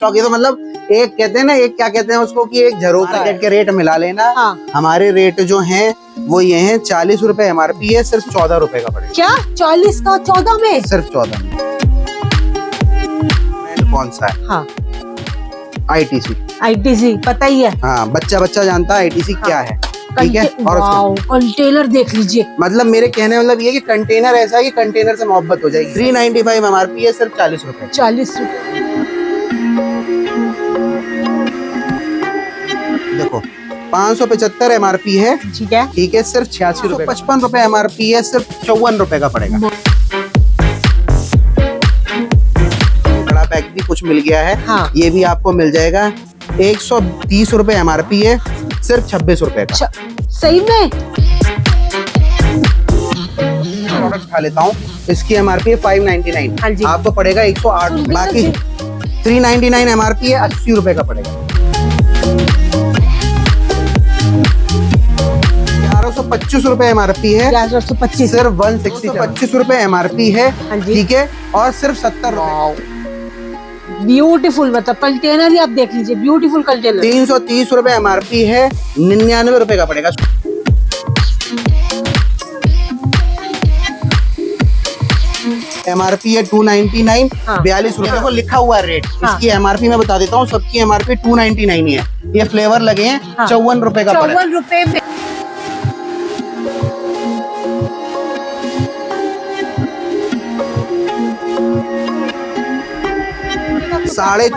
Stock ये तो मतलब एक कहते हैं ना, एक क्या कहते हैं उसको कि एक झरोखा मार्केट के रेट मिला लेना। हाँ। हमारे रेट जो हैं वो ये हैं 40 रुपए MRP है, सिर्फ 14 रुपए का पड़ेगा। क्या 40 का 14 में? सिर्फ 14 में। कौन सा है? हाँ ITC पता ही है। हाँ, बच्चा जानता है ITC हाँ। क्या है, ठीक है। और कंटेनर देख लीजिए, मतलब मेरे कहने मतलब ये कि कंटेनर ऐसा है कि कंटेनर से मोहब्बत हो जाएगी। 395 MRP है, सिर्फ 40 रुपए। 40 रुपए। देखो 575 MRP है, ठीक है, सिर्फ 86 रुपए। 55 रुपए MRP है, सिर्फ 54 रुपए का पड़ेगा। बड़ा पैक भी कुछ मिल गया है। हाँ। ये भी आपको मिल जाएगा। 130 रुपए MRP है, सिर्फ 26 रुपए का। सही में प्रोडक्ट खा लेता हूँ। इसकी MRP है 599। हाँ जी। आपको पड़ेगा 108। बाकी 399 MRP है, 80 रुपए का पड़ेगा। 1125 रुपए MRP है, 1125 सिर्फ 125 रुपए MRP है, ठीक है, और सिर्फ 70 रुपए। ब्यूटीफुल, मतलब कंटेनर ही आप देख लीजिए, ब्यूटीफुल कंटेनर। 330 रुपए MRP है, 99 रुपए का पड़ेगा। MRP है 299, 42 रुपए को लिखा हुआ है रेट। इसकी MRP मैं बता देता हूँ, सबकी MRP 299 ही है। ये फ्लेवर लगे हैं, 54 रुपए का पड़ेगा। 54 रुपए में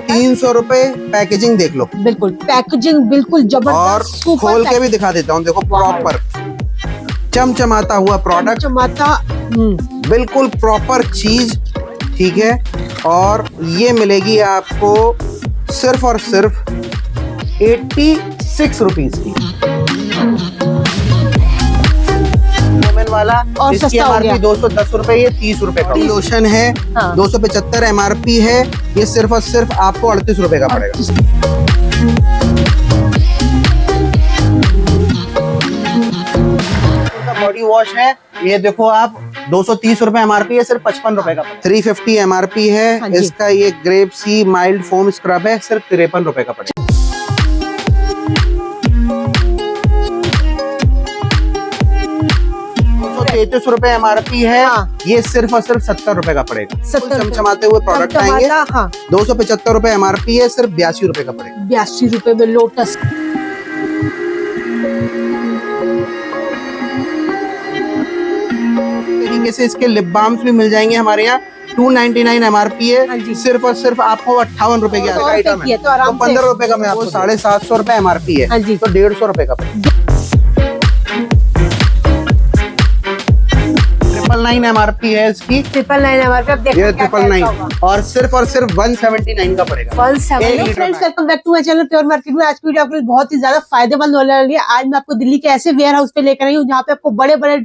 350 रुपए। पैकेजिंग देख लो, बिल्कुल पैकेजिंग बिल्कुल जबरदस्त। और खोल के भी दिखा देता हूँ, देखो प्रॉपर चमचमाता हुआ प्रोडक्ट, चमचमाता बिल्कुल प्रॉपर चीज, ठीक है। और ये मिलेगी आपको सिर्फ और सिर्फ 86 रुपीज की। वाला और इसकी MRP 210 रुपए, ये 30 रुपए का। लोशन है 275 MRP है, ये सिर्फ और सिर्फ आपको 38 रुपए का पड़ेगा। बॉडी वॉश है, ये देखो आप 230 रुपए MRP है, सिर्फ 55 रुपए का। 350 MRP है इसका। ये ग्रेप सी माइल्ड फोम स्क्रब है, सिर्फ 53 रुपए का पड़ेगा। 33 रुपए MRP है, ये सिर्फ और सिर्फ 70 रुपए का पड़ेगा। चमचमाते हुए प्रोडक्ट आएंगे। 275 रुपए MRP है, सिर्फ 82 रुपए का पड़ेगा। 82 रुपए में लोटस। तरीके से इसके लिप बाम्स भी मिल जाएंगे हमारे यहाँ। 299 MRP है, सिर्फ और सिर्फ आपको 58 रुपए की आइटम है, तो 15 रुपए का मैं आपको 750 रुपए MRP है, तो 150 रुपए का पड़ेगा। 999 MRP है इसकी। 999 MRP, ये 999 और सिर्फ 179 का पड़ेगा। 179। Friends, welcome back to my channel pure market में। आज की वीडियो आपके लिए बहुत ही ज्यादा फायदेमंद होने वाली है। आज मैं आपको दिल्ली के ऐसे वेयर हाउस पे लेकर आई हूँ जहाँ पे आपको बड़े बड़े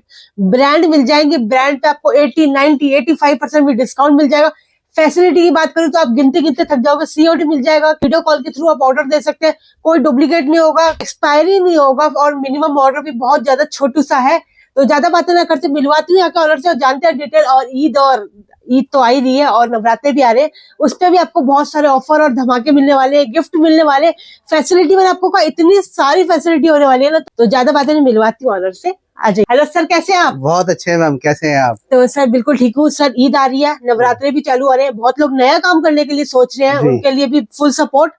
ब्रांड मिल जाएंगे। ब्रांड पे आपको 80, 90, 85% भी डिस्काउंट मिल जाएगा। फैसिलिटी की बात करूँ तो आप गिनते गिनते थक जाओगे। COD मिल जाएगा, वीडियो कॉल के थ्रू आप ऑर्डर दे सकते हैं, कोई डुप्लीकेट नहीं होगा, एक्सपायरी नहीं होगा, और मिनिमम ऑर्डर भी बहुत ज्यादा छोटू सा है। तो ज्यादा बातें ना करते मिलवाती हूँ यहाँ के ऑनर से और जानते हैं डिटेल। और ईद तो आ ही रही है और नवरात्रे भी आ रहे हैं, उस पर भी आपको बहुत सारे ऑफर और धमाके मिलने वाले, गिफ्ट मिलने वाले, फैसिलिटी में आपको इतनी सारी फैसिलिटी होने वाली है ना। तो ज्यादा बातें नहीं मिलवाती हूँ ऑनर से। आ जाइए। हेलो सर, कैसे हैं आप? बहुत अच्छे हैं मैम, कैसे हैं आप? तो सर बिल्कुल ठीक हूँ सर। ईद आ रही है, नवरात्रे भी चालू आ रहे हैं, बहुत लोग नया काम करने के लिए सोच रहे हैं, उनके लिए भी फुल सपोर्ट।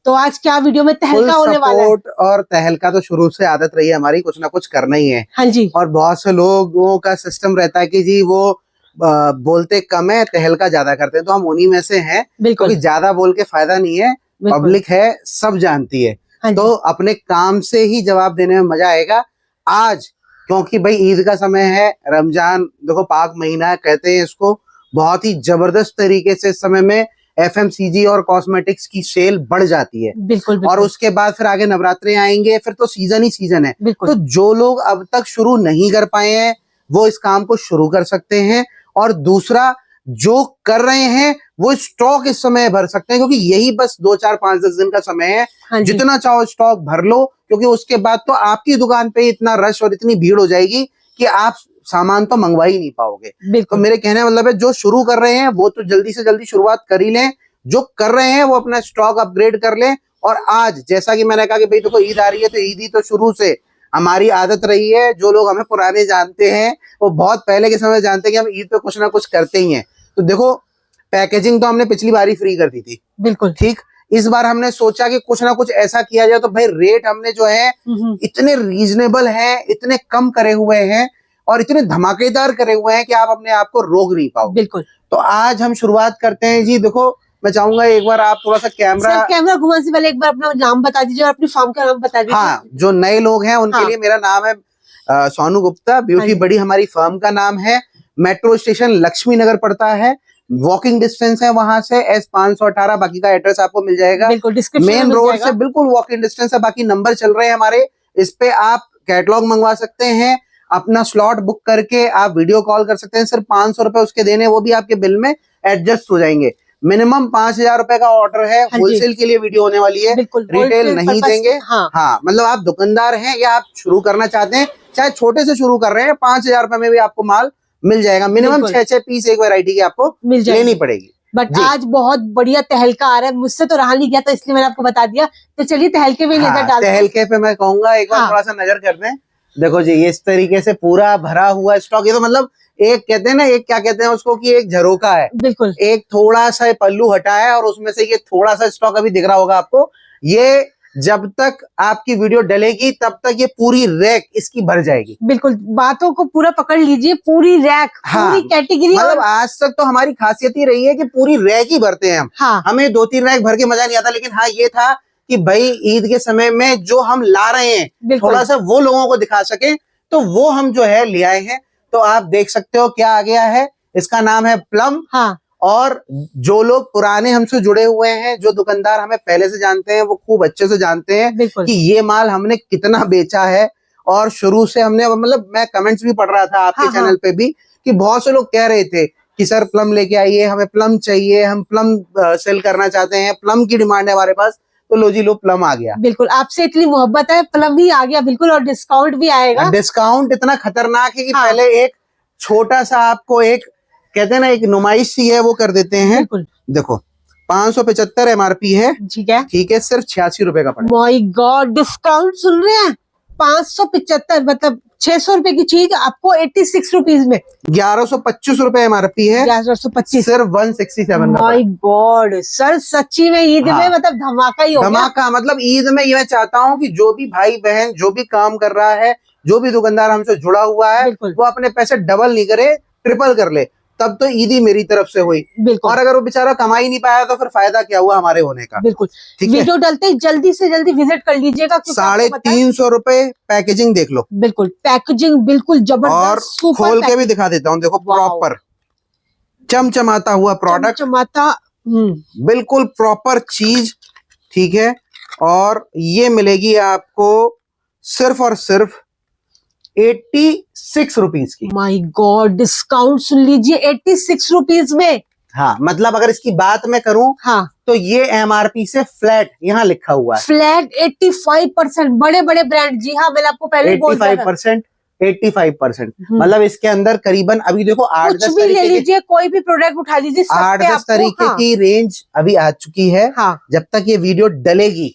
तो आज क्या वीडियो में तहलका होने वाला है? और तहलका तो शुरू से आदत रही है हमारी, कुछ ना कुछ करना ही है। हाँ जी। और बहुत से लोगों का सिस्टम रहता है कि जी वो बोलते कम है, तहलका ज्यादा करते हैं, तो हम उन्हीं में से हैं। क्योंकि ज्यादा बोल के फायदा नहीं है, पब्लिक है, सब जानती है। तो अपने काम से ही जवाब देने में मजा आएगा आज, क्योंकि भाई ईद का समय है, रमजान देखो पाक महीना है, कहते हैं इसको। बहुत ही जबरदस्त तरीके से इस समय में FMCG और कॉस्मेटिक्स की सेल बढ़ जाती है। बिल्कुल। और उसके बाद फिर आगे नवरात्रे आएंगे, फिर तो सीजन ही सीजन है। तो जो लोग अब तक शुरू नहीं कर पाए हैं वो इस काम को शुरू कर सकते हैं। और दूसरा, जो कर रहे हैं वो स्टॉक इस समय भर सकते हैं, क्योंकि यही बस 2, 4, 5, 10 दिन का समय है। जितना चाहो स्टॉक भर लो, क्योंकि उसके बाद तो आपकी दुकान पे इतना रश और इतनी भीड़ हो जाएगी कि आप सामान तो मंगवा ही नहीं पाओगे। तो मेरे कहने का मतलब है, जो शुरू कर रहे हैं वो तो जल्दी से जल्दी शुरुआत कर ही लें। जो कर रहे हैं वो अपना स्टॉक अपग्रेड कर लें। और आज जैसा कि मैंने कहा कि भाई देखो ईद आ रही है, तो ईद ही तो शुरू से हमारी आदत रही है। जो लोग हमें पुराने जानते हैं वो बहुत पहले के समय जानते हैं कि हम ईद पे कुछ ना कुछ करते ही हैं। तो देखो पैकेजिंग तो हमने पिछली बार ही फ्री कर दी थी, बिल्कुल ठीक। इस बार हमने सोचा कि कुछ ना कुछ ऐसा किया जाए, तो भाई रेट हमने जो है इतने रीजनेबल हैं, इतने कम करे हुए हैं और इतने धमाकेदार करे हुए हैं कि आप अपने आप को रोक नहीं पाओ। बिल्कुल। तो आज हम शुरुआत करते हैं जी। देखो मैं चाहूंगा एक बार आप थोड़ा सा कैमरा घुमाने से पहले एक बार अपना नाम बता दीजिए और अपनी फार्म का नाम बता दीजिए। हाँ, जो नए लोग हैं उनके लिए मेरा नाम है सोनू गुप्ता। ब्यूटी बडी हमारी फर्म का नाम है। मेट्रो स्टेशन लक्ष्मी नगर पड़ता है, वॉकिंग डिस्टेंस है वहां से S518। बाकी का एड्रेस आपको मिल जाएगा, मेन रोड से बिल्कुल वॉकिंग डिस्टेंस है। बाकी नंबर चल रहे हैं हमारे, इस पे आप कैटलॉग मंगवा सकते हैं, अपना स्लॉट बुक करके आप वीडियो कॉल कर सकते हैं। सिर्फ 500 रुपए उसके देने, वो भी आपके बिल में एडजस्ट हो जाएंगे। मिनिमम 5000 रुपए का ऑर्डर है। होलसेल के लिए वीडियो होने वाली है, रिटेल नहीं देंगे। हाँ, मतलब आप दुकानदार हैं या आप शुरू करना चाहते हैं, चाहे छोटे से शुरू कर रहे हैं, 5000 रुपए में भी आपको माल मिल जाएगा। मिनिमम 6 पीस एक वैरायटी की आपको लेनी पड़ेगी। बट आज बहुत बढ़िया तहलका आ रहा है, मुझसे तो रहा नहीं गया, तो इसलिए मैंने आपको बता दिया। तो चलिए तहलके में नजर डालते हैं। तहलके पे मैं कहूंगा एक बार थोड़ा सा नजर करते हैं। देखो जी इस तरीके से पूरा भरा हुआ स्टॉक। ये तो मतलब एक कहते हैं ना, एक क्या कहते हैं उसको, कि एक झरोका है। बिल्कुल। एक थोड़ा सा पल्लू हटा है और उसमें से ये थोड़ा सा स्टॉक अभी दिख रहा होगा आपको। ये जब तक आपकी वीडियो डलेगी तब तक ये पूरी रैक इसकी भर जाएगी। बिल्कुल, बातों को पूरा पकड़ लीजिए, पूरी रैक, पूरी कैटेगरी। मतलब आज तक तो हमारी खासियत ही रही है कि पूरी रैक ही भरते हैं हम। हमें 2-3 रैक भर के मजा नहीं आता, लेकिन हाँ ये था कि भाई ईद के समय में जो हम ला रहे हैं थोड़ा सा वो लोगों को दिखा सके, तो वो हम जो है ले आए हैं। तो आप देख सकते हो क्या आ गया है, इसका नाम है प्लम। और जो लोग पुराने हमसे जुड़े हुए हैं, जो दुकानदार हमें पहले से जानते हैं, वो खूब अच्छे से जानते हैं कि ये माल हमने कितना बेचा है। और शुरू से हमने, मतलब मैं कमेंट्स भी पढ़ रहा था आपके चैनल पे भी, कि बहुत से लोग कह रहे थे कि सर प्लम लेके आइए, हमें प्लम चाहिए, हम प्लम सेल करना चाहते हैं, प्लम की डिमांड है हमारे पास। तो लो जी लो, प्लम आ गया। बिल्कुल, आपसे इतनी मोहब्बत है, प्लम ही आ गया। बिल्कुल, और डिस्काउंट भी आएगा। डिस्काउंट इतना खतरनाक है कि पहले एक छोटा सा आपको एक कहते हैं ना, एक नुमाइश सी है, वो कर देते हैं। देखो 575 MRP है, ठीक है, सिर्फ 86 रुपए का पड़ेगा। माय गॉड, डिस्काउंट सुन रहे हैं, 575 मतलब 600 रुपए की चीज आपको 86 रुपीज में। 1125 रुपए MRP है, 1125, सिर्फ 167। माय गॉड सर, सच्ची में ईद में मतलब धमाका ही हो गया। धमाका मतलब ईद में ये मैं चाहता हूँ कि जो भी भाई बहन जो भी काम कर रहा है, जो भी दुकानदार हमसे जुड़ा हुआ है, वो अपने पैसे डबल नहीं करे, ट्रिपल कर ले, तब तो ईदी मेरी तरफ से हुई। और अगर वो बेचारा कमा ही नहीं पाया तो फिर फायदा क्या हुआ हमारे होने का। बिल्कुल, वीडियो डालते ही जल्दी से जल्दी विजिट कर लीजिएगा। 350 रुपए पैकेजिंग देख लो। बिल्कुल, पैकेजिंग बिल्कुल जबरदस्त। और खोल के भी दिखा देता हूँ, देखो प्रॉपर चमचमाता हुआ प्रोडक्ट, बिल्कुल प्रॉपर चीज, ठीक है। और ये मिलेगी आपको सिर्फ और सिर्फ 86 रुपीज की। माय गॉड, डिस्काउंट सुन लीजिए, 86 रुपीज में। हाँ, मतलब अगर इसकी बात मैं करूं, तो ये MRP से फ्लैट यहाँ लिखा हुआ है, फ्लैट 85%। बड़े बड़े ब्रांड, जी हाँ, मैंने आपको पहले 85%। मतलब इसके अंदर करीबन अभी देखो 8-10 ले लीजिए, कोई भी प्रोडक्ट उठा लीजिए, 8-10 तरीके की रेंज अभी आ चुकी है। जब तक ये वीडियो डलेगी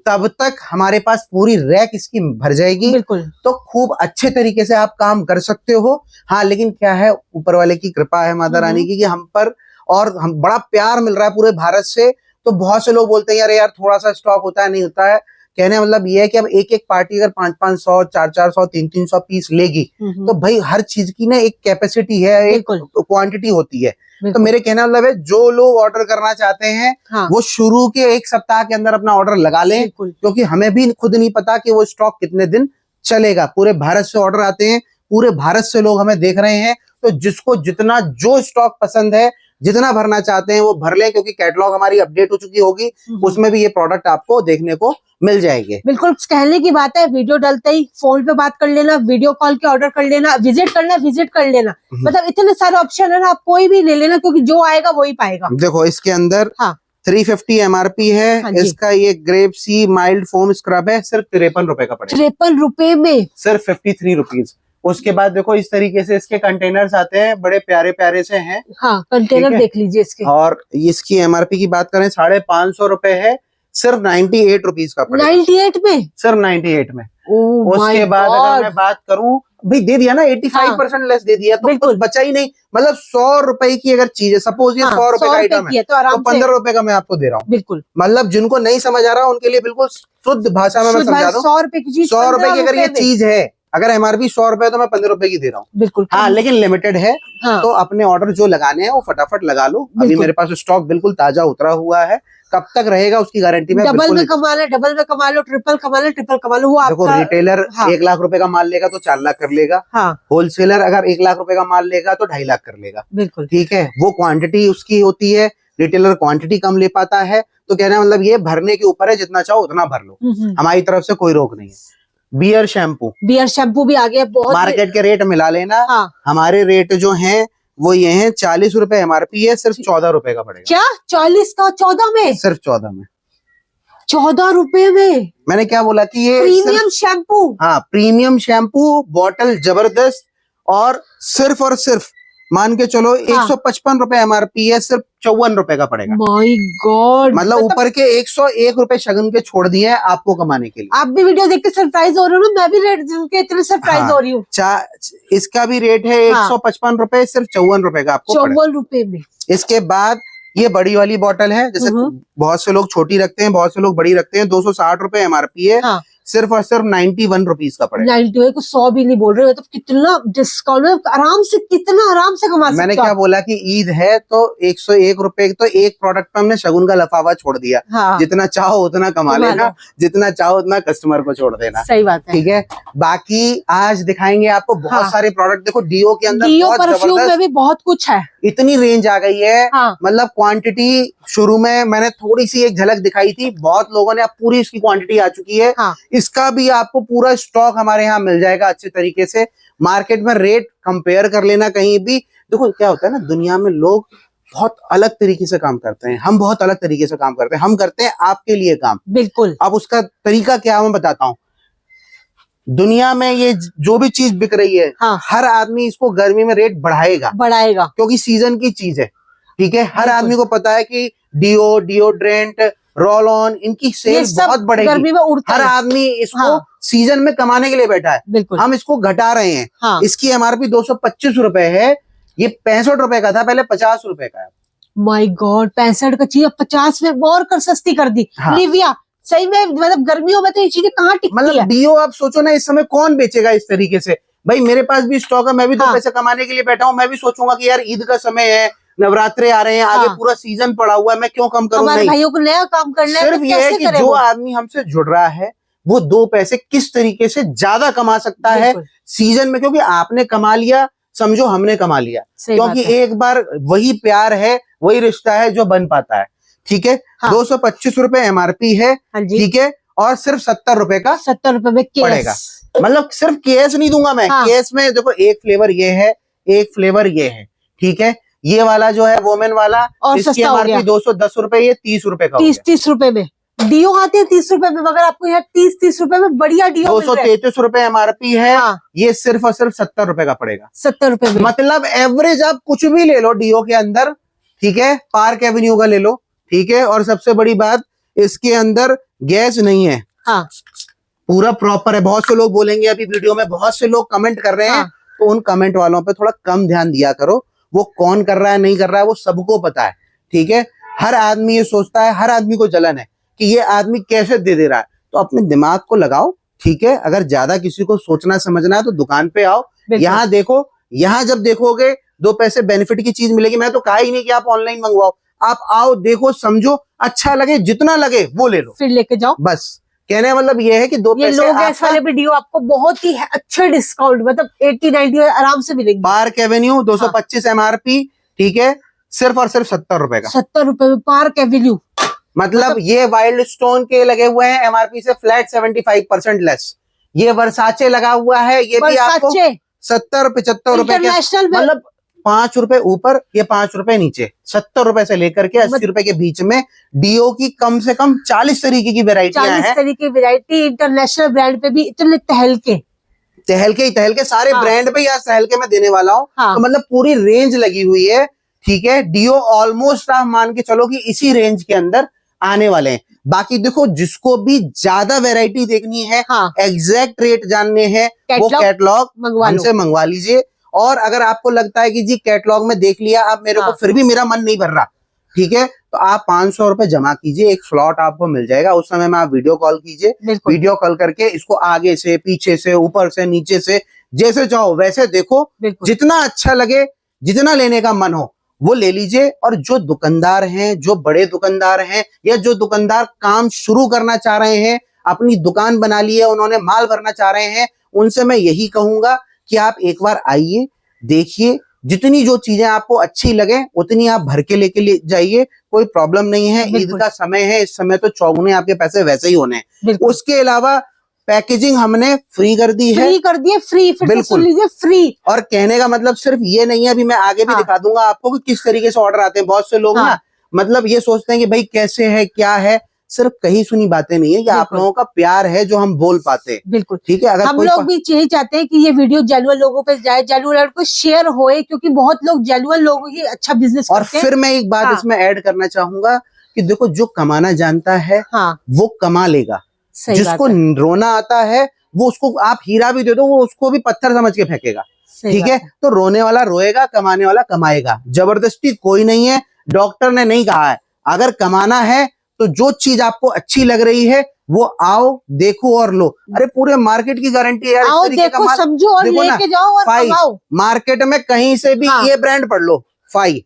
तब तक हमारे पास पूरी रैक इसकी भर जाएगी। तो खूब अच्छे तरीके से आप काम कर सकते हो। हाँ, लेकिन क्या है, ऊपर वाले की कृपा है, माता रानी की, कि हम पर और हम बड़ा प्यार मिल रहा है पूरे भारत से। तो बहुत से लोग बोलते हैं यार यार थोड़ा सा स्टॉक होता है, नहीं होता है। कहने मतलब ये है कि अब एक एक पार्टी अगर 500-500, 400-400, 300-300 पीस लेगी, तो भाई हर चीज की ना एक कैपेसिटी है, एक क्वांटिटी होती है। तो मेरे कहना मतलब है, जो लोग ऑर्डर करना चाहते हैं, वो शुरू के 1 सप्ताह के अंदर अपना ऑर्डर लगा लें, क्योंकि हमें भी खुद नहीं पता कि वो स्टॉक कितने दिन चलेगा। पूरे भारत से ऑर्डर आते हैं, पूरे भारत से लोग हमें देख रहे हैं। तो जिसको जितना जो स्टॉक पसंद है, जितना भरना चाहते हैं वो भर लें, क्योंकि कैटलॉग हमारी अपडेट हो चुकी होगी, उसमें भी ये प्रोडक्ट आपको देखने को मिल जाएंगे। बिल्कुल कहने की बात है, वीडियो डालते ही फोन पे बात कर लेना, वीडियो कॉल के ऑर्डर कर लेना, विजिट कर लेना। मतलब इतने सारे ऑप्शन है ना, आप कोई भी ले लेना, क्योंकि जो आएगा वही पाएगा। देखो इसके अंदर 350 MRP है। इसका ये ग्रेप सी माइल्ड फोम स्क्रब है, सिर्फ 53 रुपए का पड़ेगा। 53 रुपए में, सिर्फ 53 रुपीज। उसके बाद देखो इस तरीके से इसके कंटेनर्स आते हैं, बड़े प्यारे प्यारे से हैं। हाँ, कंटेनर देख लीजिए इसके। और इसकी एमआरपी की बात करें 550 रुपए है, सिर्फ 98 रुपीज का पड़ेगा। 98 में, सिर्फ 98 में। Oh उसके बाद अगर मैं बात करूं, भाई दे दिया ना 85% लेस दे दिया, तो कुछ बचा ही नहीं। मतलब 100 रुपए की अगर चीज है, सपोज ये 100 रुपए का आइटम है, तो 15 रुपए का मैं आपको दे रहा हूँ। बिल्कुल, मतलब जिनको नहीं समझ आ रहा उनके लिए बिल्कुल शुद्ध भाषा में मैं समझा दूं। 100 रुपए की चीज, 100 रुपए की अगर ये चीज है, अगर एमआरपी 100 रुपए तो मैं 15 रुपए की दे रहा हूँ। बिल्कुल। हाँ, लेकिन लिमिटेड है। तो अपने ऑर्डर जो लगाने हैं वो फटाफट लगा लो। अभी मेरे पास स्टॉक बिल्कुल ताजा उतरा हुआ है, कब तक रहेगा उसकी गारंटी में। डबल में कमा लो, डबल में कमा लो, ट्रिपल कमा लो, ट्रिपल कमा लो। वो देखो, रिटेलर 1 लाख रुपए का माल लेगा तो 4 लाख कर लेगा। होलसेलर अगर 1 लाख रुपए का माल लेगा तो 2.5 लाख कर लेगा। बिल्कुल, ठीक है। वो क्वांटिटी उसकी होती है, रिटेलर क्वांटिटी कम ले पाता है। तो कहना मतलब ये भरने के ऊपर है, जितना चाहो उतना भर लो, हमारी तरफ से कोई रोक नहीं है। बियर शैम्पू भी आ गया, बहुत मार्केट के रेट मिला लेना। हमारे रेट जो हैं वो ये हैं, 40 रुपए एमआरपी है, सिर्फ 14 रुपए का पड़ेगा। क्या 40 का 14 में? सिर्फ 14 में, 14 रुपए में। मैंने क्या बोला कि ये प्रीमियम शैम्पू। हाँ, प्रीमियम शैम्पू, बॉटल जबरदस्त, और सिर्फ मान के चलो 155 रुपए एमआरपी है, सिर्फ 54 रुपए का पड़ेगा। माय गॉड, मतलब ऊपर के 101 रुपए शगुन के छोड़ दिए हैं आपको कमाने के लिए। आप भी वीडियो देख के सरप्राइज हो रहे हो ना, मैं भी रेट के इतने सरप्राइज हो रही हूँ। इसका भी रेट है 155 रुपए, सिर्फ 54 रुपए का आपको 54 रुपए में। इसके बाद ये बड़ी वाली बोतल है, जैसे बहुत से लोग छोटी रखते हैं, बहुत से लोग बड़ी रखते हैं। 260 रुपए एमआरपी है, सिर्फ और सिर्फ 91 रुपीज का पड़ेगा। 91 को 100 भी नहीं बोल रहे हो, तो कितना डिस्काउंट में आराम से कमा सकते। मैंने क्या बोला कि ईद है तो 101 रुपए, तो एक प्रोडक्ट पे हमने शगुन का लफाफा छोड़ दिया। जितना चाहो उतना कमा लेना, जितना चाहो उतना कस्टमर को छोड़ देना। सही बात है। ठीक है। बाकी आज दिखाएंगे आपको बहुत सारे प्रोडक्ट। देखो, डीओ के अंदर परफ्यूम में भी बहुत कुछ है, इतनी रेंज आ गई है। मतलब क्वांटिटी शुरू में मैंने थोड़ी सी एक झलक दिखाई थी, बहुत लोगों ने, अब पूरी इसकी क्वांटिटी आ चुकी है। इसका भी आपको पूरा स्टॉक हमारे यहाँ मिल जाएगा अच्छे तरीके से। मार्केट में रेट कंपेयर कर लेना कहीं भी। देखो क्या होता है ना, दुनिया में लोग बहुत अलग तरीके से काम करते हैं, हम बहुत अलग तरीके से काम करते हैं। हम करते हैं आपके लिए काम। बिल्कुल। अब उसका तरीका क्या मैं बताता हूँ। दुनिया में ये जो भी चीज बिक रही है, हर आदमी इसको गर्मी में रेट बढ़ाएगा क्योंकि सीजन की चीज है। ठीक है। हर आदमी को पता है कि डिओड्रेंट, रोल ऑन, इनकी सेल बहुत बढ़ेगी, गर्मी में उड़ता हर आदमी इसको सीजन में कमाने के लिए बैठा है। बिल्कुल। हम इसको घटा रहे हैं। इसकी एमआरपी 225 रुपए है, ये 65 रुपए का था, पहले 50 रुपए का है। माय गॉड, 65 का चीज 50 में और सस्ती कर दी। लिविया सही में, मतलब गर्मियों में तो ये चीजें कहाँ टिकती है। मतलब डीओ आप सोचो ना, इस समय कौन बेचेगा इस तरीके से। भाई मेरे पास भी स्टॉक है, मैं भी 2 पैसे कमाने के लिए बैठा हूँ। मैं भी सोचूंगा कि यार ईद का समय है, नवरात्रे आ रहे हैं, आगे पूरा सीजन पड़ा हुआ है, मैं क्यों कम करूं। नहीं, भाइयों को नया काम करना है। सिर्फ ये है कि जो आदमी हमसे जुड़ रहा है वो 2 पैसे किस तरीके से ज्यादा कमा सकता है सीजन में, क्योंकि आपने कमा लिया, समझो हमने कमा लिया। क्योंकि एक बार वही प्यार है, वही रिश्ता है जो बन पाता है। ठीक है। 225 रुपए एमआरपी है। ठीक है। और सिर्फ 70 रुपए का 70 रुपए में पड़ेगा। मतलब सिर्फ केस नहीं दूंगा मैं। केस में देखो, एक फ्लेवर ये है, एक फ्लेवर ये है। ठीक है। ये वाला जो है वोमेन वाला, और इसकी एमआरपी 210 रुपए, ये 30 रुपए का। 30 रुपए में डीओ आते हैं, 30 रुपए में, मगर आपको यहाँ 30 रुपए में बढ़िया डीओ 233 रुपए एमआरपी है। ये सिर्फ और सिर्फ 70 रुपए का पड़ेगा। 70 रुपए में। मतलब एवरेज आप कुछ भी ले लो डीओ के अंदर। ठीक है। पार्क एवेन्यू का ले लो। ठीक है। और सबसे बड़ी बात, इसके अंदर गैस नहीं है। पूरा प्रॉपर है। बहुत से लोग बोलेंगे, अभी वीडियो में बहुत से लोग कमेंट कर रहे हैं, तो उन कमेंट वालों पे थोड़ा कम ध्यान दिया करो। वो कौन कर रहा है नहीं कर रहा है वो सबको पता है। ठीक है। हर आदमी ये सोचता है, हर आदमी को जलन है कि ये आदमी कैसे दे रहा है। तो अपने दिमाग को लगाओ। ठीक है। अगर ज्यादा किसी को सोचना समझना है तो दुकान पे आओ, यहाँ देखो। यहाँ जब देखोगे 2 पैसे बेनिफिट की चीज मिलेगी। मैं तो कहा ही नहीं कि आप ऑनलाइन मंगवाओ, आप आओ, देखो, समझो, अच्छा लगे, जितना लगे वो ले लो, फिर लेके जाओ। बस कहने मतलब ये है कि 2 पैसे गैस वाले वीडियो आपको बहुत ही अच्छे डिस्काउंट, मतलब 80-90 आराम से मिलेंगे। Park Avenue 225 MRP. ठीक है। सिर्फ और सिर्फ 70 रुपए का। 70 रुपए में पार्क एवेन्यू। मतलब ये वाइल्ड स्टोन के लगे हुए हैं, एमआरपी से फ्लैट 75% लेस। ये वर्साचे लगा हुआ है, ये भी आपको 70-75 रुपए के। मतलब 5 रुपए ऊपर, ये 5 रुपए नीचे। 70 रुपए से लेकर के 80 रुपए के बीच में डीओ की कम से कम 40 तरीके की वेराइटियां हैं। 40 तरीके की वेराइटी। इंटरनेशनल ब्रांड पे भी इतने तहलके सारे हाँ। ब्रांड पे आज तहलके में देने वाला हूँ। हाँ। तो मतलब पूरी रेंज लगी हुई है, ठीक है। डियो ऑलमोस्ट आप मान के चलो कि इसी रेंज के अंदर आने वाले हैं। बाकी देखो, जिसको भी ज्यादा वैरायटी देखनी है, हाँ। एग्जैक्ट रेट जानने हैं, वो कैटलॉग हमसे मंगवा लीजिए। और अगर आपको लगता है कि जी कैटलॉग में देख लिया, अब मेरे को फिर भी मेरा मन नहीं भर रहा, ठीक है, तो आप 500 रुपए जमा कीजिए, एक स्लॉट आपको मिल जाएगा। उस समय में आप वीडियो कॉल कीजिए, वीडियो कॉल करके इसको आगे से, पीछे से, ऊपर से, नीचे से, जैसे चाहो वैसे देखो, जितना अच्छा लगे, जितना लेने का मन हो वो ले लीजिए। और जो दुकानदार हैं, जो बड़े दुकानदार हैं, या जो दुकानदार काम शुरू करना चाह रहे हैं, अपनी दुकान बना ली है, उन्होंने माल भरना चाह रहे हैं, उनसे मैं यही कहूंगा कि आप एक बार आइए, देखिए, जितनी जो चीजें आपको अच्छी लगे उतनी आप भर के लेके जाइए, कोई प्रॉब्लम नहीं है। ईद का समय है, इस समय तो चौगुने आपके पैसे वैसे ही होने हैं। उसके अलावा पैकेजिंग हमने फ्री कर दी है, फ्री, फिर से सुन लीजिए, फ्री। और कहने का मतलब सिर्फ ये नहीं है, अभी मैं आगे भी दिखा दूंगा आपको कि किस तरीके से ऑर्डर आते हैं। बहुत से लोग ना मतलब ये सोचते हैं कि भाई कैसे है, क्या है, सिर्फ कहीं सुनी बातें नहीं है, कि आप लोगों का प्यार है जो हम बोल पाते हैं। बिल्कुल, ठीक है। अगर हम लोग भी यही चाहते हैं कि ये वीडियो जेन्युइन लोगों पे जाए, जेन्युइन को शेयर होए, क्योंकि बहुत लोग जेन्युइन लोगों की अच्छा बिजनेस करते हैं। और फिर मैं एक बात इसमें ऐड करना चाहूंगा कि देखो, जो कमाना जानता है वो कमा लेगा, जिसको रोना आता है वो, उसको आप हीरा भी दे दो, वो उसको भी पत्थर समझ के फेंकेगा, ठीक है। तो रोने वाला रोएगा, कमाने वाला कमाएगा, जबरदस्ती कोई नहीं है। डॉक्टर ने नहीं कहा है, अगर कमाना है तो जो चीज आपको अच्छी लग रही है वो आओ, देखो और लो। अरे पूरे मार्केट की गारंटी है यार, आओ, देखो, समझो और लेके जाओ और कमाओ। मार्केट में कहीं से भी ये ब्रांड पढ़ लो, फाई,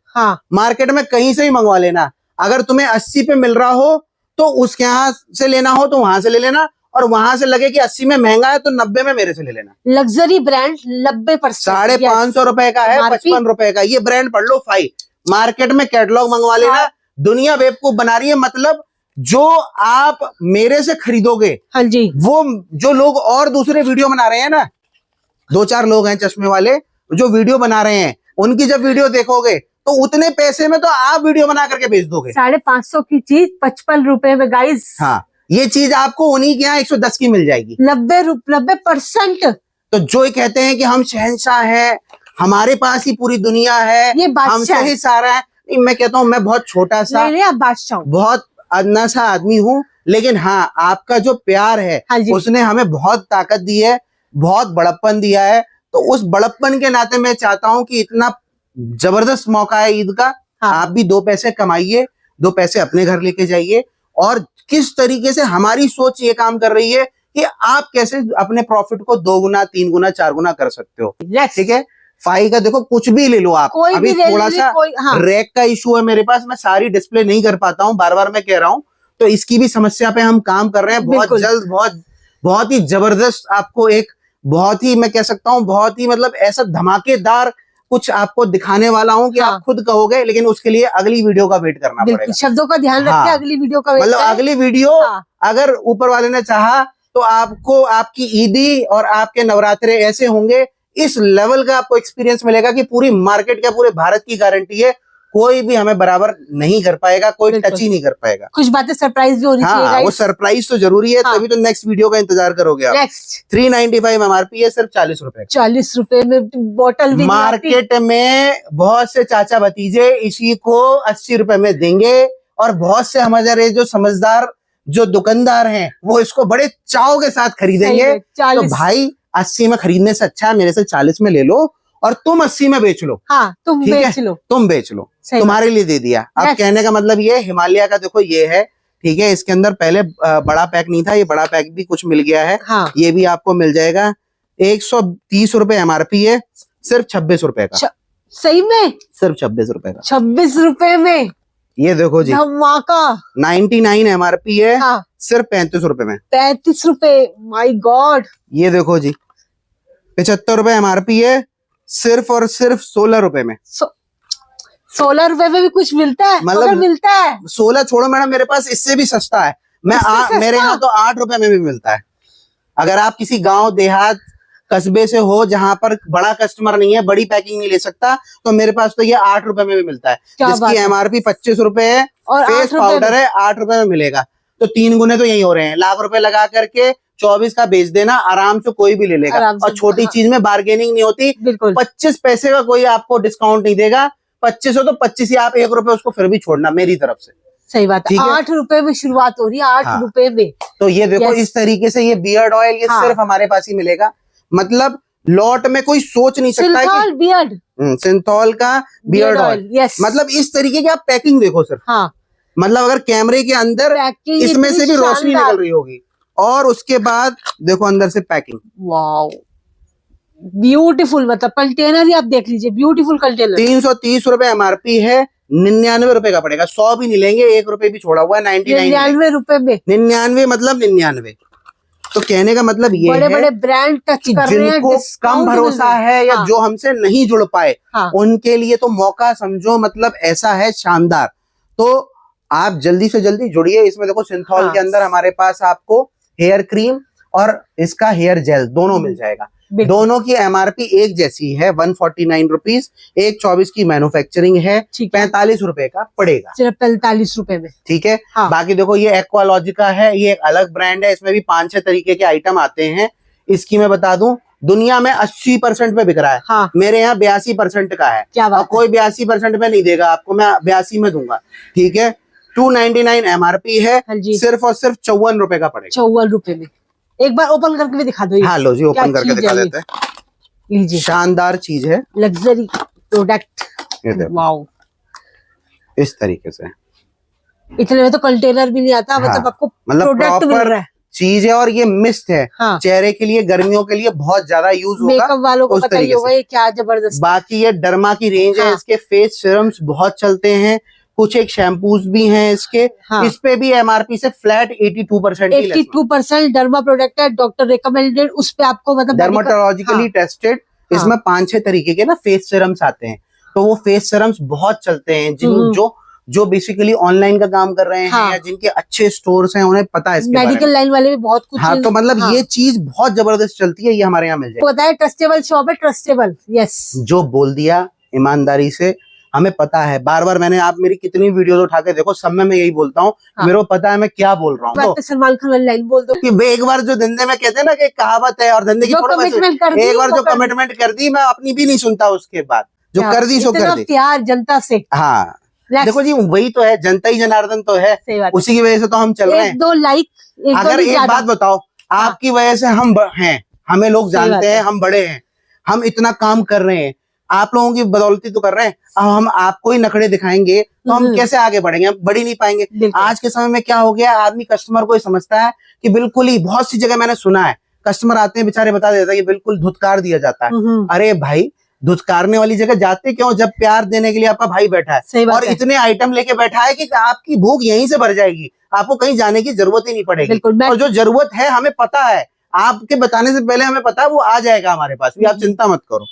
मार्केट में कहीं से भी मंगवा लेना। अगर तुम्हें 80 पे मिल रहा हो तो उसके यहाँ से लेना हो तो वहां से ले लेना, और वहां से लगे कि 80 में महंगा है तो 90 में मेरे से ले लेना। लग्जरी ब्रांड 90%, 550 रुपए का है, 55 रुपए का, ये ब्रांड पढ़ लो, फाई। मार्केट में कैटलॉग मंगवा लेना। दुनिया बेवकूफ बना रही है, मतलब जो आप मेरे से खरीदोगे, हाँ जी, वो जो लोग और दूसरे वीडियो बना रहे हैं ना, 2-4 लोग हैं चश्मे वाले जो वीडियो बना रहे हैं, उनकी जब वीडियो देखोगे तो उतने पैसे में तो आप वीडियो बना करके बेच दोगे। 550 की चीज 55 रुपए में, गाइस। हाँ, ये चीज आपको उन्हीं के यहाँ 110 की मिल जाएगी, 90%। तो जो कहते हैं कि हम शहंशाह हैं, हमारे पास ही पूरी दुनिया है, ये हमसे ही सारा है, मैं कहता हूँ मैं बहुत छोटा सा, बादशाह, बहुत अदना सा आदमी हूँ, लेकिन हाँ, आपका जो प्यार है, उसने हमें बहुत ताकत दी है, बहुत बड़प्पन दिया है। तो उस बड़प्पन के नाते मैं चाहता हूँ कि इतना जबरदस्त मौका है ईद का, आप भी 2 पैसे कमाइए, 2 पैसे अपने घर लेके जाइए। और किस तरीके से हमारी सोच ये काम कर रही है कि आप कैसे अपने प्रॉफिट को 2 गुना, 3 गुना, 4 गुना कर सकते हो, ठीक है। फाई का देखो, कुछ भी ले लो आप, अभी थोड़ा सा रैक का इशू है मेरे पास, मैं सारी डिस्प्ले नहीं कर पाता हूँ, बार बार मैं कह रहा हूँ, तो इसकी भी समस्या पे हम काम कर रहे हैं। बहुत जल्द, बहुत ही जबरदस्त आपको एक, बहुत ही मैं कह सकता हूँ, बहुत ही मतलब ऐसा धमाकेदार कुछ आपको दिखाने वाला हूँ कि आप खुद कहोगे, लेकिन उसके लिए अगली वीडियो का वेट करना पड़ेगा। शब्दों का ध्यान रखिए, अगली वीडियो का मतलब अगली वीडियो अगर ऊपर वाले ने चाहा तो आपको आपकी ईदी और आपके नवरात्रे ऐसे होंगे, इस लेवल का आपको एक्सपीरियंस मिलेगा कि पूरी मार्केट का, पूरे भारत की गारंटी है, कोई भी हमें बराबर नहीं कर पाएगा, कोई टच ही नहीं कर पाएगा। कुछ बातें सरप्राइज भी होनी चाहिए, वो सरप्राइज तो जरूरी है, तभी तो नेक्स्ट वीडियो का इंतजार करोगे आप। 395 MRP है, सिर्फ 40 रुपए, 40 रुपए में बोतल भी। मार्केट में बहुत से चाचा भतीजे इसी को 80 रुपए में देंगे, और बहुत से हमारे जो समझदार जो दुकानदार हैं वो इसको बड़े चाव के साथ खरीदेंगे। तो भाई 80 में खरीदने से अच्छा है मेरे से 40 में ले लो, और तुम 80 में बेच लो। तुम बेच लो, तुम बेच लो, तुम्हारे लिए दे दिया। अब कहने का मतलब ये, हिमालय का देखो ये है, ठीक है। इसके अंदर पहले बड़ा पैक नहीं था, ये बड़ा पैक भी कुछ मिल गया है, ये भी आपको मिल जाएगा। 130 रुपए MRP है, सिर्फ 26 रुपए का। सही में? सिर्फ 26 रुपए का, 26 रुपए में, ये देखो जी, धमाका। 99 MRP है, सिर्फ 35 रुपए में। 35 रुपए, माय गॉड। ये देखो जी, 75 रुपए MRP है, सिर्फ और सिर्फ 16 रुपए में। 16 रुपए में भी कुछ मिलता है, मतलब मिलता है। 16 छोड़ो मैडम, मेरे पास इससे भी सस्ता है। मेरे यहाँ तो 8 रुपए में भी मिलता है। अगर आप किसी गांव देहात कस्बे से हो जहां पर बड़ा कस्टमर नहीं है, बड़ी पैकिंग नहीं ले सकता, तो मेरे पास तो ये 8 रुपए में भी मिलता है, जिसकी MRP 25 रुपए है, और फेस पाउडर है 8 रुपए में मिलेगा। तो 3 गुने तो यही हो रहे हैं, लाख रुपए लगा करके 24 का बेच देना, आराम से कोई भी ले लेगा। और छोटी चीज में बार्गेनिंग नहीं होती, बिल्कुल 25 पैसे का कोई आपको डिस्काउंट नहीं देगा। 25 हो तो 25 ही, आप 1 रुपए उसको फिर भी छोड़ना मेरी तरफ से। सही बात है, 8 रुपए में शुरुआत हो रही है, 8 रुपए में। तो ये देखो इस तरीके से ये बियर्ड ऑयल ये सिर्फ हमारे पास ही मिलेगा। मतलब लॉट में कोई सोच नहीं सकता है कि बियर्ड सिंथॉल का बियर्ड ऑयल, मतलब इस तरीके की आप पैकिंग देखो सिर्फ। मतलब अगर कैमरे के अंदर इसमें से भी रोशनी निकल रही होगी, और उसके बाद देखो अंदर से पैकिंग, वाओ ब्यूटीफुल। मतलब कंटेनर ही आप देख लीजिए, ब्यूटीफुल कंटेनर। 330 रुपए एमआरपी है, 99 रुपए का पड़ेगा। 100 भी नहीं लेंगे, 1 रुपए भी छोड़ा हुआ है, 99 रुपए में। 99 मतलब 99। तो कहने का मतलब ये बड़े है बड़े ब्रांड टच कर रहे हैं, जिनको कम भरोसा है या जो हमसे नहीं जुड़ पाए, उनके लिए तो मौका समझो मतलब ऐसा है शानदार। तो आप जल्दी से जल्दी जुड़िए। इसमें देखो सिंथॉल के अंदर हमारे पास आपको हेयर क्रीम और इसका हेयर जेल दोनों मिल जाएगा। दोनों की एमआरपी एक जैसी है, 149 रुपीज। 124 की मैन्युफैक्चरिंग है, 45 रुपए का पड़ेगा, सिर्फ 45 रुपए में। ठीक है। बाकी देखो ये एक्वालॉजिका है, ये एक अलग ब्रांड है, इसमें भी 5-6 तरीके के आइटम आते हैं। इसकी मैं बता दूं, दुनिया में 80% पे बिक रहा है, मेरे यहाँ 82% का है। क्या बात और कोई 82% पे नहीं देगा आपको, मैं 82 में दूंगा, ठीक है। 299 एमआरपी है, सिर्फ और सिर्फ 54 रुपए का पड़ेगा। 54 रुपए में। एक बार ओपन करके भी दिखा दो। हाँ लो जी, ओपन करके दिखा देते हैं। लीजिए, शानदार चीज है, लग्जरी प्रोडक्ट। वाओ, इस तरीके से इतने में तो कंटेनर भी नहीं आता। मतलब आपको प्रोडक्ट मिल रहा है, चीज है। और ये मिस्ट है, चेहरे के लिए गर्मियों के लिए बहुत ज्यादा यूज होगा, मेकअप वालों को पता ही होगा ये क्या जबरदस्त। बाकी ये डर्मा की रेंज है, इसके फेस सीरम्स बहुत चलते हैं, कुछ एक शैम्पूज भी हैं इसके। इस पे भी एमआरपी से फ्लैट 82% डर्मा प्रोडक्ट है, डॉक्टर रिकमेंडेड। उस पे आपको मतलब डर्माटोलॉजिकली टेस्टेड। इसमें 5-6 तरीके के ना फेस सीरम्स आते हैं, तो वो फेस सीरम्स बहुत चलते हैं। जो बेसिकली ऑनलाइन का काम कर रहे हैं या जिनके अच्छे स्टोर्स हैं, उन्हें पता है इसके मेडिकल लाइन वाले भी बहुत कुछ। तो मतलब ये चीज बहुत जबरदस्त चलती है, ये हमारे यहाँ मिल जाए। पता है ट्रस्टेबल शॉप है, ट्रस्टेबल। यस, जो बोल दिया ईमानदारी से, हमें पता है। बार बार मैंने, आप मेरी कितनी वीडियो उठा के देखो, सब में मैं यही बोलता हूँ, मेरे को पता है मैं क्या बोल रहा हूँ। सलमान खान वाली लाइन बोल दो कि एक बार जो धंधे में कहते हैं ना कि कहावत है, और धंधे की एक बार जो कमिटमेंट कर दी, मैं अपनी भी नहीं सुनता उसके बाद। जो कर दी सो कर दी। प्यार जनता से। हाँ देखो जी, वही तो है, जनता ही जनार्दन तो है, उसी की वजह से तो हम चल रहे हैं। 1-2 लाइक। अगर एक बात बताओ, आपकी वजह से हम हैं, हमें लोग जानते हैं, हम बड़े हैं, हम इतना काम कर रहे हैं, आप लोगों की बदौलती तो कर रहे हैं। अब हम आपको ही नखड़े दिखाएंगे तो हम कैसे आगे बढ़ेंगे? हम बढ़ ही नहीं पाएंगे। आज के समय में क्या हो गया, आदमी कस्टमर को ही समझता है कि बिल्कुल ही, बहुत सी जगह मैंने सुना है कस्टमर आते हैं बेचारे, बता देता है कि बिल्कुल धुतकार दिया जाता है। अरे भाई, धुतकारने वाली जगह जाते क्यों, जब प्यार देने के लिए आपका भाई बैठा है और इतने आइटम लेके बैठा है कि आपकी भूख यहीं से भर जाएगी, आपको कहीं जाने की जरूरत ही नहीं पड़ेगी। और जो जरूरत है हमें पता है, आपके बताने से पहले हमें पता है वो आ जाएगा हमारे पास भी, आप चिंता मत करो,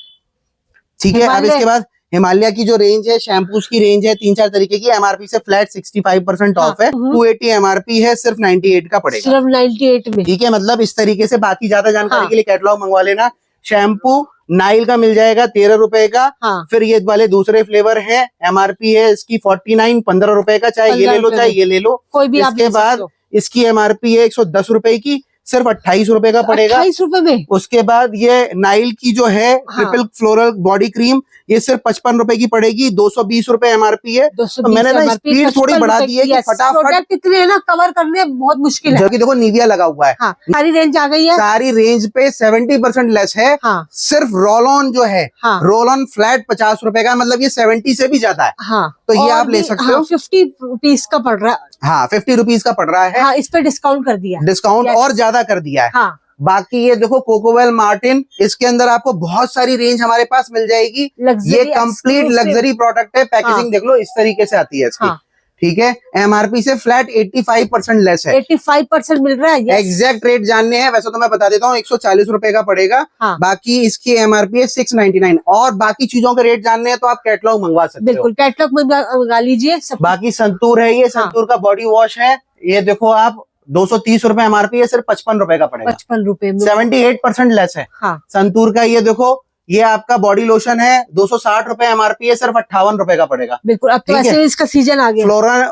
ठीक है। अब इसके बाद हिमालय की जो रेंज है, शैम्पूज की रेंज है 3-4 तरीके की, एमआरपी से फ्लैट 65% ऑफ है। 280 एमआरपी है, सिर्फ 98 का पड़ेगा, सिर्फ 98 में, ठीक है। मतलब इस तरीके से, बाकी ज्यादा जानकारी के लिए कैटलॉग मंगवा लेना। शैम्पू नाइल का मिल जाएगा 13 रुपए का। फिर ये वाले दूसरे फ्लेवर है, एमआरपी है इसकी 49, 15 रुपए का, चाहे ये ले लो चाहे ये ले लो, कोई भी। इसके बाद इसकी एमआरपी है 110 रुपए की, सिर्फ 28 रुपए का पड़ेगा, 28 रुपए में। उसके बाद ये नाइल की जो है ट्रिपल फ्लोरल बॉडी क्रीम, ये सिर्फ 55 रुपए की पड़ेगी, 220 रुपए एमआरपी है। तो मैंने ना स्पीड थोड़ी बढ़ा दी है कि फटाफट इतने है ना कवर करने बहुत मुश्किल है। जबकि देखो निविया लगा हुआ है, सारी रेंज आ गई है, सारी रेंज पे 70% लेस है। सिर्फ रोल ऑन जो है, रोल ऑन फ्लैट 50 रुपए का, मतलब ये 70 से भी ज्यादा है। तो ये आप ले सकते हो। 50 रुपीज का पड़ रहा है। हाँ, 50 रुपीज का पड़ रहा है। इस पे डिस्काउंट कर दिया, डिस्काउंट और ज्यादा कर दिया है। बाकी ये देखो कोकोवेल मार्टिन, इसके अंदर आपको बहुत सारी रेंज हमारे पास मिल जाएगी। ये कंप्लीट लग्जरी प्रोडक्ट है। पैकेजिंग देख लो, इस तरीके से आती है इसकी, ठीक है। एमआरपी से फ्लैट 85% लेस है, 85% मिल रहा है। एग्जैक्ट रेट जानने हैं वैसे तो मैं बता देता हूँ, 140 रुपए का पड़ेगा। बाकी इसकी एमआरपी है 699। और बाकी चीजों के रेट जानने हैं तो आप कैटलॉग मंगवा सकते हो। बिल्कुल, कैटलॉग मंगा लीजिए। बाकी संतूर है, ये संतूर का बॉडी वॉश है, ये देखो आप 230 रुपए एमआरपी है, सिर्फ 55 रुपए का पड़ेगा, 55 रुपए में, 78% लेस है। संतूर का ये देखो ये आपका बॉडी लोशन है 260 रुपए एमआरपी है, सिर्फ 58 रुपए का पड़ेगा। बिल्कुल, अब तो ठीक है। ऐसे इसका सीजन आ गया।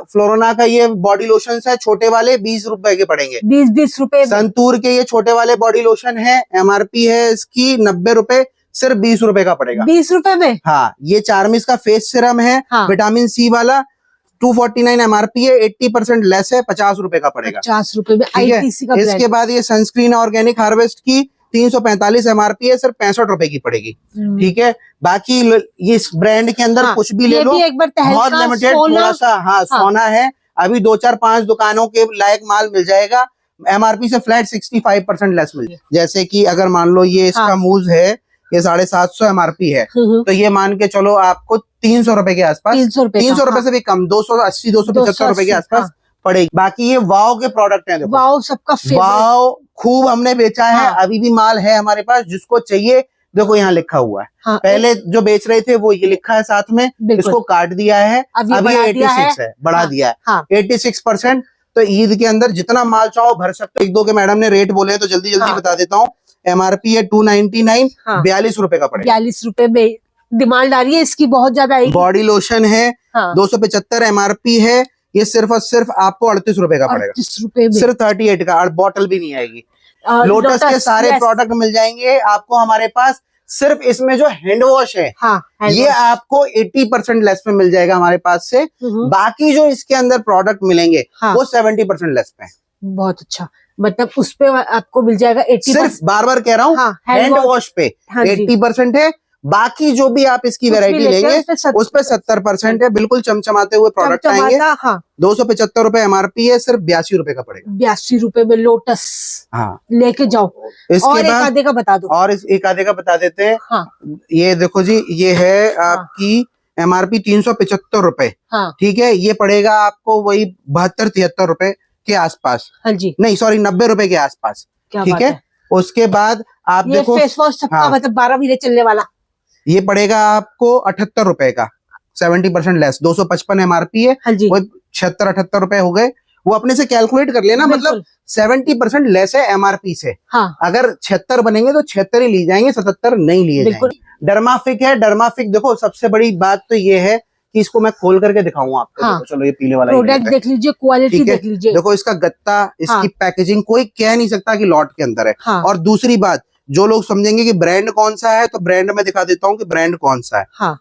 फ्लोरोना का ये बॉडी लोशन है छोटे वाले 20 रुपए के पड़ेंगे, 20 रुपए। संतूर के ये छोटे वाले बॉडी लोशन है, एमआरपी है इसकी 90 रुपए, सिर्फ 20 रुपए का पड़ेगा। 20 रुपए में। हाँ, ये चार्मिस का फेस सीरम है, हाँ। विटामिन सी वाला, 249 एमआरपी है, 80% लेस है, 50 रुपए का पड़ेगा। 50 रुपए में ठीक है। ITC का ब्रांड। इसके बाद ये सनस्क्रीन ऑर्गेनिक हार्वेस्ट की 345 एमआरपी है, सिर्फ 65 रुपए की पड़ेगी। ठीक है। बाकी ये इस ब्रांड के अंदर हाँ, कुछ भी ले लो, एक बार बहुत लिमिटेड, थोड़ा सा हाँ सोना है, अभी 2-4-5 दुकानों के लायक माल मिल जाएगा, एमआरपी से फ्लैट 65% लेस मिल जाएगा। जैसे कि अगर मान लो ये इसका मूज है, ये 750 एमआरपी है, तो ये मान के चलो आपको 300 रुपए के आसपास, 300 रुपए से भी कम, 280-275 रुपए के आसपास पड़ेगी। बाकी ये वाव के प्रोडक्ट हैं, देखो वाव सबका फेवरेट। वाव खूब हमने बेचा है, अभी भी माल है हमारे पास, जिसको चाहिए देखो यहाँ लिखा हुआ है। पहले जो बेच रहे थे वो ये लिखा है साथ में, इसको काट दिया है, अभी 86 है, बढ़ा दिया है 86%। तो ईद के अंदर जितना माल चाहो भर सकते। 1-2 के मैडम ने रेट बोले तो जल्दी बता देता हूँ। एमआरपी है 299, 42 रुपए का पड़ेगा। 42 रुपए में डिमांड आ रही है इसकी, बहुत ज्यादा आएगी। बॉडी लोशन है 275 एमआरपी है, ये सिर्फ और सिर्फ आपको 38 रुपए का पड़ेगा, 38 रुपए में, सिर्फ 38 का, बॉटल भी नहीं आएगी। लोटस के सारे प्रोडक्ट मिल जाएंगे आपको हमारे पास। सिर्फ इसमें जो हैंड वॉश है, ये आपको 80% लेस में मिल जाएगा हमारे पास से। बाकी जो इसके अंदर प्रोडक्ट मिलेंगे वो 70% लेस पे। बहुत अच्छा, मतलब उस पे आपको मिल जाएगा 80%। सिर्फ बार कह रहा हूँ हैंड वॉश पे 80% है, बाकी जो भी आप इसकी वैरायटी लेंगे उस पे 70% है। बिल्कुल चमचमाते हुए प्रोडक्ट आएंगे। 275 रुपए एमआरपी है, सिर्फ 82 रुपए का पड़ेगा। 82 रुपए में लोटस लेके जाओ। इसके एक आधे का बता दो, और एक आधे का बता देते हैं। ये देखो जी, ये है आपकी एमआरपी 375 रुपए। ठीक है, ये पड़ेगा आपको वही 72-73 रुपए के आसपास। हाँ जी, नहीं सॉरी 90 रुपए के आसपास। ठीक है। उसके बाद आप देखो फेस वॉश सबका मतलब 12 महीने चलने वाला, ये पड़ेगा आपको 78 रुपए का, 70% लेस। 255 एमआरपी है, वो 76-78 रुपए हो गए। वो अपने से कैलकुलेट कर लेना, मतलब 70% लेस है एमआरपी से। अगर 76 बनेंगे तो 76 ही ली जाएंगे, 77 नहीं लिए जाएंगे। डर्माफिक है, डर्माफिक देखो सबसे बड़ी बात तो ये है कि इसको मैं खोल करके दिखाऊंगा आपको। देखो, चलो ये पीले वाला प्रोडक्ट देख लीजिए, क्वालिटी देख लीजिए। देखो इसका गत्ता, इसकी पैकेजिंग कोई कह नहीं सकता कि लॉट के अंदर है। और दूसरी बात, जो लोग समझेंगे कि ब्रांड कौन सा है, तो ब्रांड में दिखा देता हूँ कि ब्रांड कौन सा है।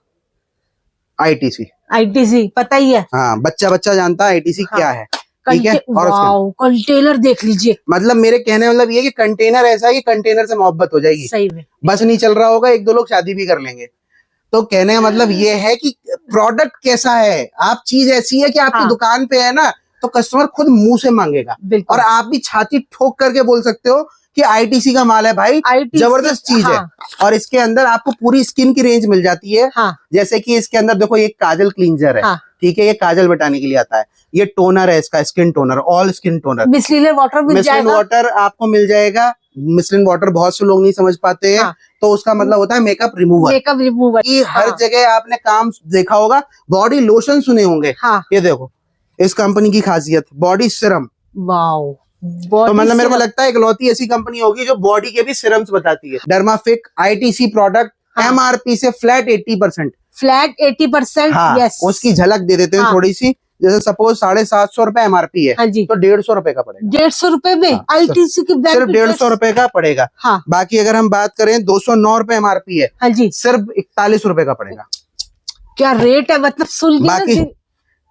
आईटीसी पता ही है। बच्चा जानता है आईटीसी क्या है। ठीक है। और कंटेनर देख लीजिए, मतलब मेरे कहने मतलब ये कि कंटेनर ऐसा है कि कंटेनर से मोहब्बत हो जाएगी। सही में बस नहीं चल रहा होगा, 1-2 लोग शादी भी कर लेंगे। तो कहने का मतलब ये है कि प्रोडक्ट कैसा है, आप चीज ऐसी है कि आपकी दुकान पे है ना, तो कस्टमर खुद मुंह से मांगेगा। और आप भी छाती ठोक करके बोल सकते हो कि आईटीसी का माल है भाई, जबरदस्त चीज है। और इसके अंदर आपको पूरी स्किन की रेंज मिल जाती है। जैसे कि इसके अंदर देखो, ये काजल क्लींजर है। ठीक है, ये काजल बटाने के लिए आता है। ये टोनर है, इसका skin toner, all skin toner. Michelin water आपको मिल जाएगा। मिसलिन वाटर बहुत से लोग नहीं समझ पाते हैं, तो उसका मतलब होता है मेकअप रिमूवर। ये हर जगह आपने काम देखा होगा। बॉडी लोशन सुने होंगे। ये देखो इस कंपनी की खासियत, बॉडी सीरम। वाओ, तो मतलब मेरे को लगता है इकलौती ऐसी कंपनी होगी जो बॉडी के भी सीरम्स बताती है। डर्माफिक आईटीसी प्रोडक्ट, एमआरपी से फ्लैट 80%। फ्लैट 80%। यस, उसकी झलक दे देते हैं थोड़ी सी। जैसे सपोज 750 रुपए एमआरपी है, तो 150 रुपए का पड़ेगा। 150 रुपए में आईटीसी की सिर्फ 150 रुपए का पड़ेगा। बाकी अगर हम बात करें 209 रुपए एमआरपी है, सिर्फ 41 रुपए का पड़ेगा। क्या रेट है, मतलब सुन। बाकी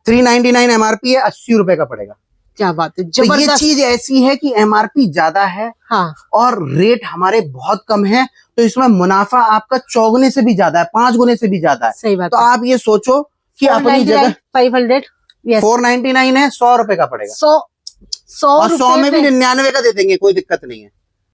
399 एमआरपी है, 80 रुपए का पड़ेगा। क्या बात है, तो ये चीज ऐसी है कि एमआरपी ज्यादा है और रेट हमारे बहुत कम है, तो इसमें मुनाफा आपका 4 गुने से भी ज्यादा है, 5 गुने से भी ज्यादा है। सही बात। तो आप ये सोचो कि अपनी जगह 500 499 है, 100 रुपए का पड़ेगा। 100 में भी 99 का दे देंगे, कोई दिक्कत नहीं है।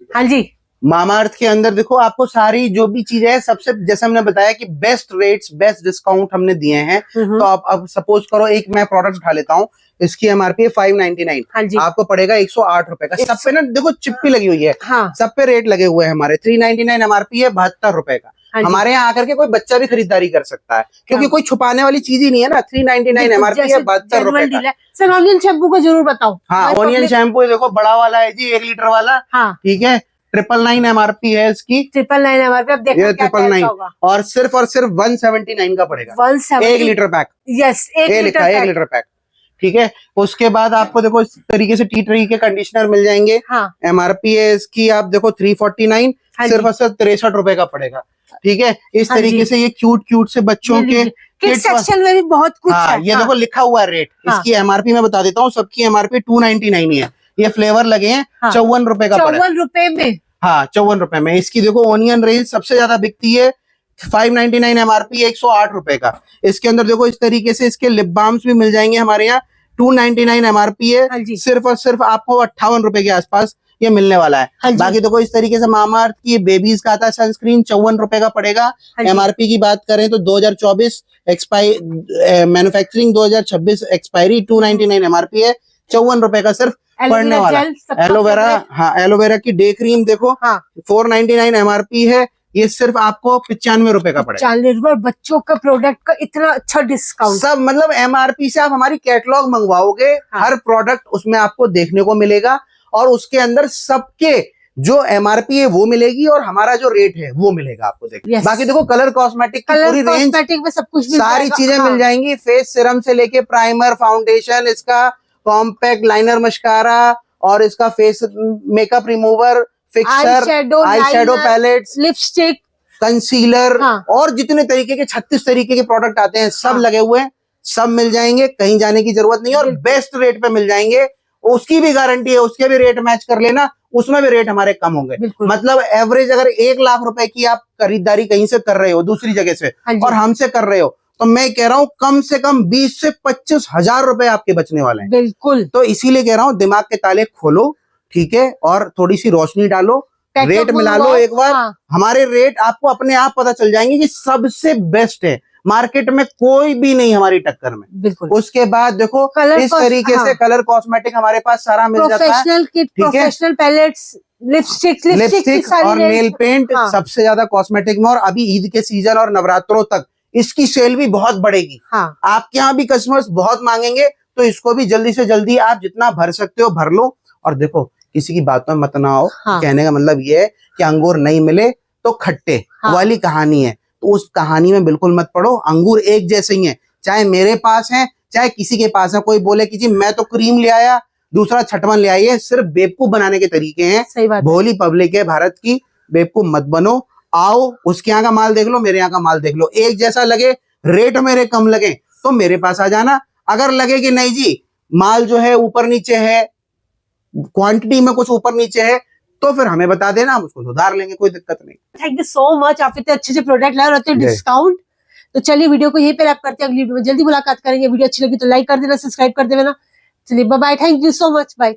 हाँ जी। मामाअर्थ के अंदर देखो आपको सारी जो भी चीजें है, सबसे जैसे हमने बताया कि बेस्ट रेट्स, बेस्ट डिस्काउंट हमने दिए हैं। तो आप अब सपोज करो, एक मैं प्रोडक्ट उठा लेता हूँ, इसकी एमआरपी है 599, आपको पड़ेगा 108 रुपए का। सब पे ना देखो चिप्पी लगी हुई है। सब पे रेट लगे हुए हैं हमारे। 399 एमआरपी है, 72 रुपए का। हमारे यहाँ आकर के कोई बच्चा भी खरीदारी कर सकता है, क्योंकि कोई छुपाने वाली चीज ही नहीं है ना। 399 एमआरपी है, 72 रुपए का। सर ऑनियन शैम्पू को जरूर बताओ। ऑनियन शैम्पू देखो बड़ा वाला है जी, 1 लीटर वाला। ठीक है, 999 MRP है इसकी, 999 MRP। अब देखो ये क्या 999 होगा, और सिर्फ 179 का पड़ेगा, 170। 1 लीटर पैक। यस, ये लिखा है 1 लीटर पैक, ठीक है। उसके बाद आपको देखो इस तरीके से टी ट्री के कंडीशनर मिल जाएंगे। हाँ। MRP है इसकी आप देखो 349, सिर्फ और सिर्फ 63 रुपए का पड़ेगा, ठीक है। इस तरीके से ये क्यूट से बच्चों के किड्स सेक्शन में भी बहुत कुछ है। ये देखो लिखा हुआ है रेट, इसकी MRP मैं बता देता हूँ, सबकी MRP 299 ही है। ये फ्लेवर लगे हैं 54 रुपए का पड़ा, 54 रुपए में। हाँ 54 रुपए में। इसकी देखो ओनियन रेंज सबसे ज्यादा बिकती है, 599 MRP, 108 रुपए का। इसके अंदर देखो इस तरीके से इसके लिप बाम्स भी मिल जाएंगे हमारे यहाँ, 299 MRP है, सिर्फ और सिर्फ आपको 58 रुपए के आसपास ये मिलने वाला है। बाकी देखो इस तरीके से मामाअर्थ की बेबीज का आता है सनस्क्रीन, 54 रुपए का पड़ेगा। MRP की बात करें तो 2024 मैन्युफैक्चरिंग, 2026 एक्सपायरी, 299 MRP है, 54 रुपए का सिर्फ पड़ने वाला। एलोवेरा, हाँ एलोवेरा की डे क्रीम देखो 499 MRP है, ये सिर्फ आपको 95 रुपए का पड़ेगा। 95। बच्चों का प्रोडक्ट का इतना अच्छा डिस्काउंट, सब मतलब MRP से आप हमारी कैटलॉग मंगवाओगे, हर प्रोडक्ट उसमें आपको देखने को मिलेगा, और उसके अंदर सबके जो MRP है वो मिलेगी, और हमारा जो रेट है वो मिलेगा आपको देखिए। बाकी देखो कलर कॉस्मेटिक की पूरी रेंज में सब कुछ सारी चीजें मिल जाएंगी, फेस सिरम से लेके प्राइमर, फाउंडेशन, इसका कॉम्पैक्ट लाइनर, मस्कारा, और इसका face makeup remover, fixer, eye shadow pallets, lipstick, concealer, और जितने तरीके के 36 तरीके के प्रोडक्ट आते हैं सब लगे हुए हैं, सब मिल जाएंगे, कहीं जाने की जरूरत नहीं है, और बेस्ट रेट पे मिल जाएंगे। उसकी भी गारंटी है, उसके भी रेट मैच कर लेना, उसमें भी रेट हमारे कम होंगे। मतलब एवरेज अगर 1 लाख रुपए की आप खरीदारी कहीं से कर रहे हो दूसरी जगह से और हमसे कर रहे हो, तो मैं कह रहा हूँ कम से कम 20 से 25 हजार रुपए आपके बचने वाले हैं। बिल्कुल। तो इसीलिए कह रहा हूँ दिमाग के ताले खोलो, ठीक है, और थोड़ी सी रोशनी डालो, रेट मिला लो एक बार। हमारे रेट आपको अपने आप पता चल जाएंगे कि सबसे बेस्ट है, मार्केट में कोई भी नहीं हमारी टक्कर में। बिल्कुल। उसके बाद देखो इस तरीके से कलर कॉस्मेटिक हमारे पास सारा मिल जाता है, professional kit, professional palettes, lipstick और नेल पेंट, सबसे ज्यादा कॉस्मेटिक में। और अभी ईद के सीजन और नवरात्रों तक इसकी सेल भी बहुत बढ़ेगी। आपके यहाँ भी कस्टमर्स बहुत मांगेंगे, तो इसको भी जल्दी से जल्दी आप जितना भर सकते हो भर लो। और देखो किसी की बातों में मत ना आओ, कहने का मतलब ये है कि अंगूर नहीं मिले तो खट्टे वाली कहानी है, तो उस कहानी में बिल्कुल मत पड़ो। अंगूर एक जैसे ही है, चाहे मेरे पास है चाहे किसी के पास है। कोई बोले कि जी मैं तो क्रीम ले आया, दूसरा छटवन ले आई है, सिर्फ बेवकूफ बनाने के तरीके हैं। भोली पब्लिक है भारत की, बेवकूफ मत बनो। आओ, उसके यहाँ का माल देख लो, मेरे यहाँ का माल देख लो, एक जैसा लगे, रेट मेरे कम लगे तो मेरे पास आ जाना। अगर लगे कि नहीं जी माल जो है ऊपर नीचे है, क्वांटिटी में कुछ ऊपर नीचे है, तो फिर हमें बता देना, हम उसको सुधार लेंगे, कोई दिक्कत नहीं। थैंक यू सो मच, आप इतने अच्छे प्रोडक्ट लाए और इतने डिस्काउंट। तो चलिए वीडियो को यहीं पे रैप करते हैं, अगली वीडियो में जल्दी मुलाकात करेंगे। वीडियो अच्छी लगी तो लाइक कर देना, सब्सक्राइब कर देना। चलिए bye bye, thank you so much, bye.